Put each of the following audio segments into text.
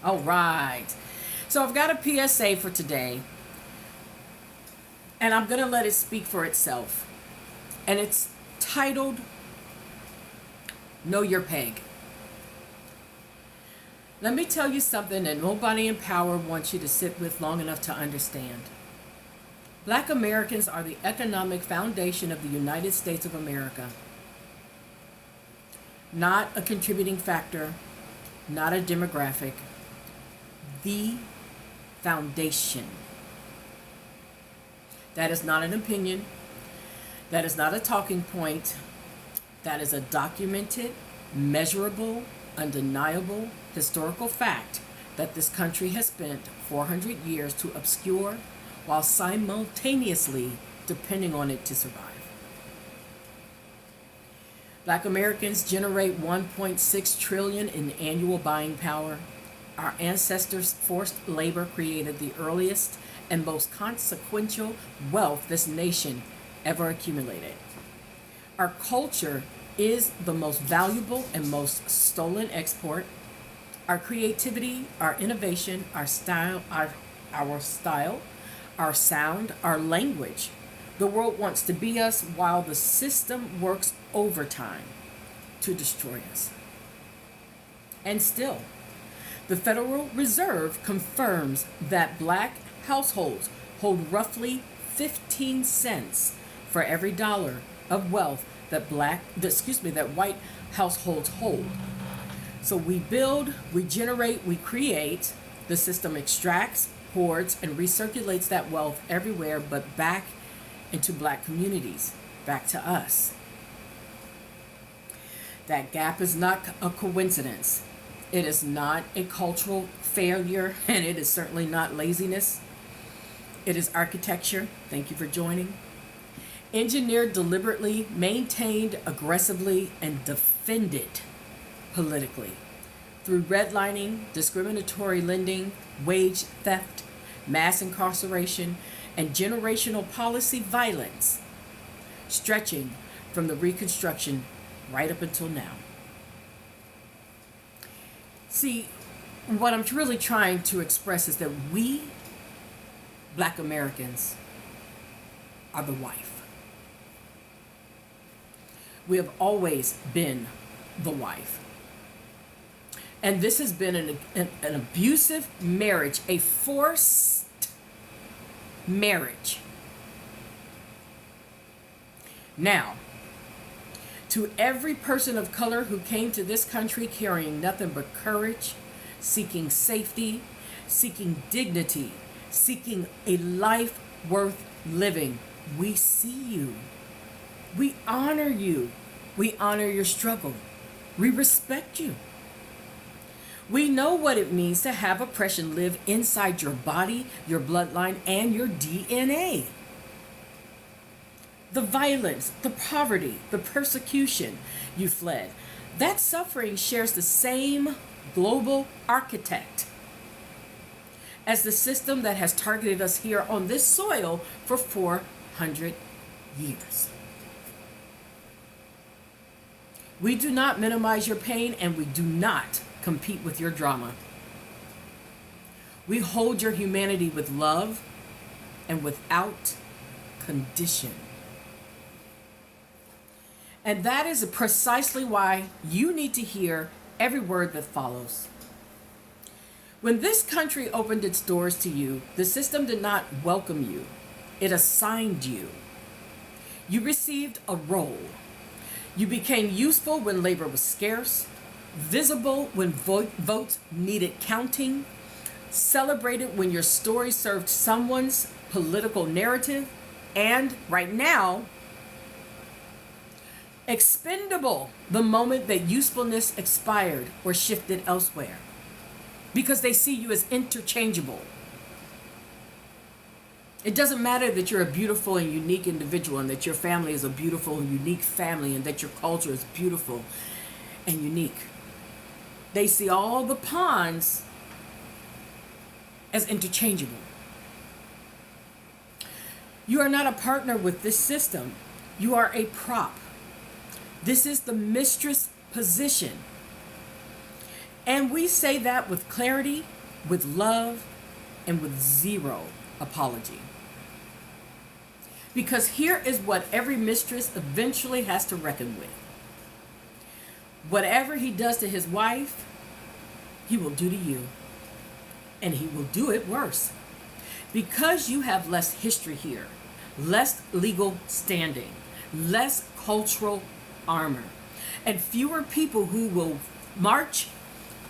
All right. So I've got a PSA for today, and I'm going to let it speak for itself. And it's titled, Know Your Peg. Let me tell you something that nobody in power wants you to sit with long enough to understand. Black Americans are the economic foundation of the United States of America. Not a contributing factor, not a demographic. The foundation. That is not an opinion. That is not a talking point. That is a documented, measurable, undeniable historical fact that this country has spent 400 years to obscure while simultaneously depending on it to survive. Black Americans generate 1.6 trillion in annual buying power. Our ancestors' forced labor created the earliest and most consequential wealth this nation ever accumulated. Our culture is the most valuable and most stolen export. Our creativity, our innovation, our style, our sound, our language. The world wants to be us while the system works overtime to destroy us. And still, the Federal Reserve confirms that black households hold roughly 15 cents for every dollar of wealth that white households hold. So we build, we generate, we create. The system extracts, hoards, and recirculates that wealth everywhere but back into black communities, back to us. That gap is not a coincidence. It is not a cultural failure, and it is certainly not laziness. It is architecture. Thank you for joining. Engineered deliberately, maintained aggressively, and defended politically through redlining, discriminatory lending, wage theft, mass incarceration, and generational policy violence, stretching from the Reconstruction right up until now. See, what I'm really trying to express is that we, Black Americans, are the wife. We have always been the wife. And this has been an abusive marriage, a forced marriage. Now, to every person of color who came to this country carrying nothing but courage, seeking safety, seeking dignity, seeking a life worth living, we see you. We honor you. We honor your struggle. We respect you. We know what it means to have oppression live inside your body, your bloodline, and your DNA. The violence, the poverty, the persecution you fled, that suffering shares the same global architect as the system that has targeted us here on this soil for 400 years. We do not minimize your pain, and we do not compete with your drama. We hold your humanity with love and without condition. And that is precisely why you need to hear every word that follows. When this country opened its doors to you, the system did not welcome you. It assigned you. You received a role. You became useful when labor was scarce, visible when votes needed counting, celebrated when your story served someone's political narrative, and right now, expendable the moment that usefulness expired or shifted elsewhere, because they see you as interchangeable. It doesn't matter that you're a beautiful and unique individual, and that your family is a beautiful and unique family, and that your culture is beautiful and unique. They see all the pawns as interchangeable. You are not a partner with this system. You are a prop. This is the mistress position. And we say that with clarity, with love, and with zero apology. Because here is what every mistress eventually has to reckon with. Whatever he does to his wife, he will do to you. And he will do it worse. Because you have less history here, less legal standing, less cultural armor, and fewer people who will march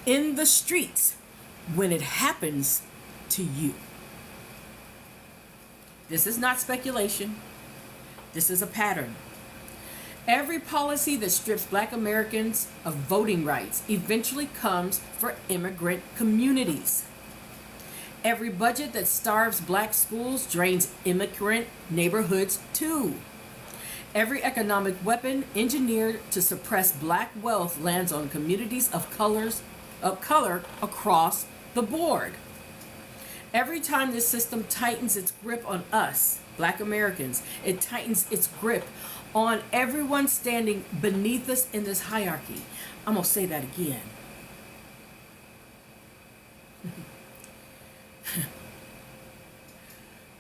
in the streets when it happens to you. This is not speculation. This is a pattern. Every policy that strips Black Americans of voting rights eventually comes for immigrant communities. Every budget that starves Black schools drains immigrant neighborhoods too. Every economic weapon engineered to suppress Black wealth lands on communities of color across the board. Every time this system tightens its grip on us, Black Americans, it tightens its grip on everyone standing beneath us in this hierarchy. I'm going to say that again.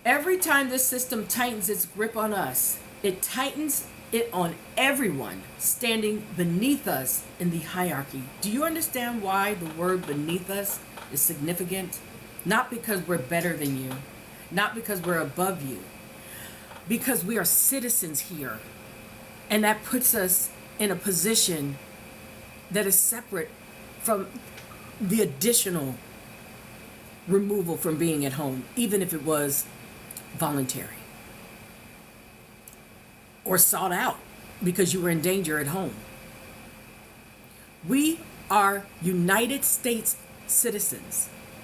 Every time this system tightens its grip on us, it tightens it on everyone standing beneath us in the hierarchy. Do you understand why the word beneath us is significant? Not because we're better than you, not because we're above you, because we are citizens here. And that puts us in a position that is separate from the additional removal from being at home, even if it was voluntary or sought out because you were in danger at home. We are United States citizens.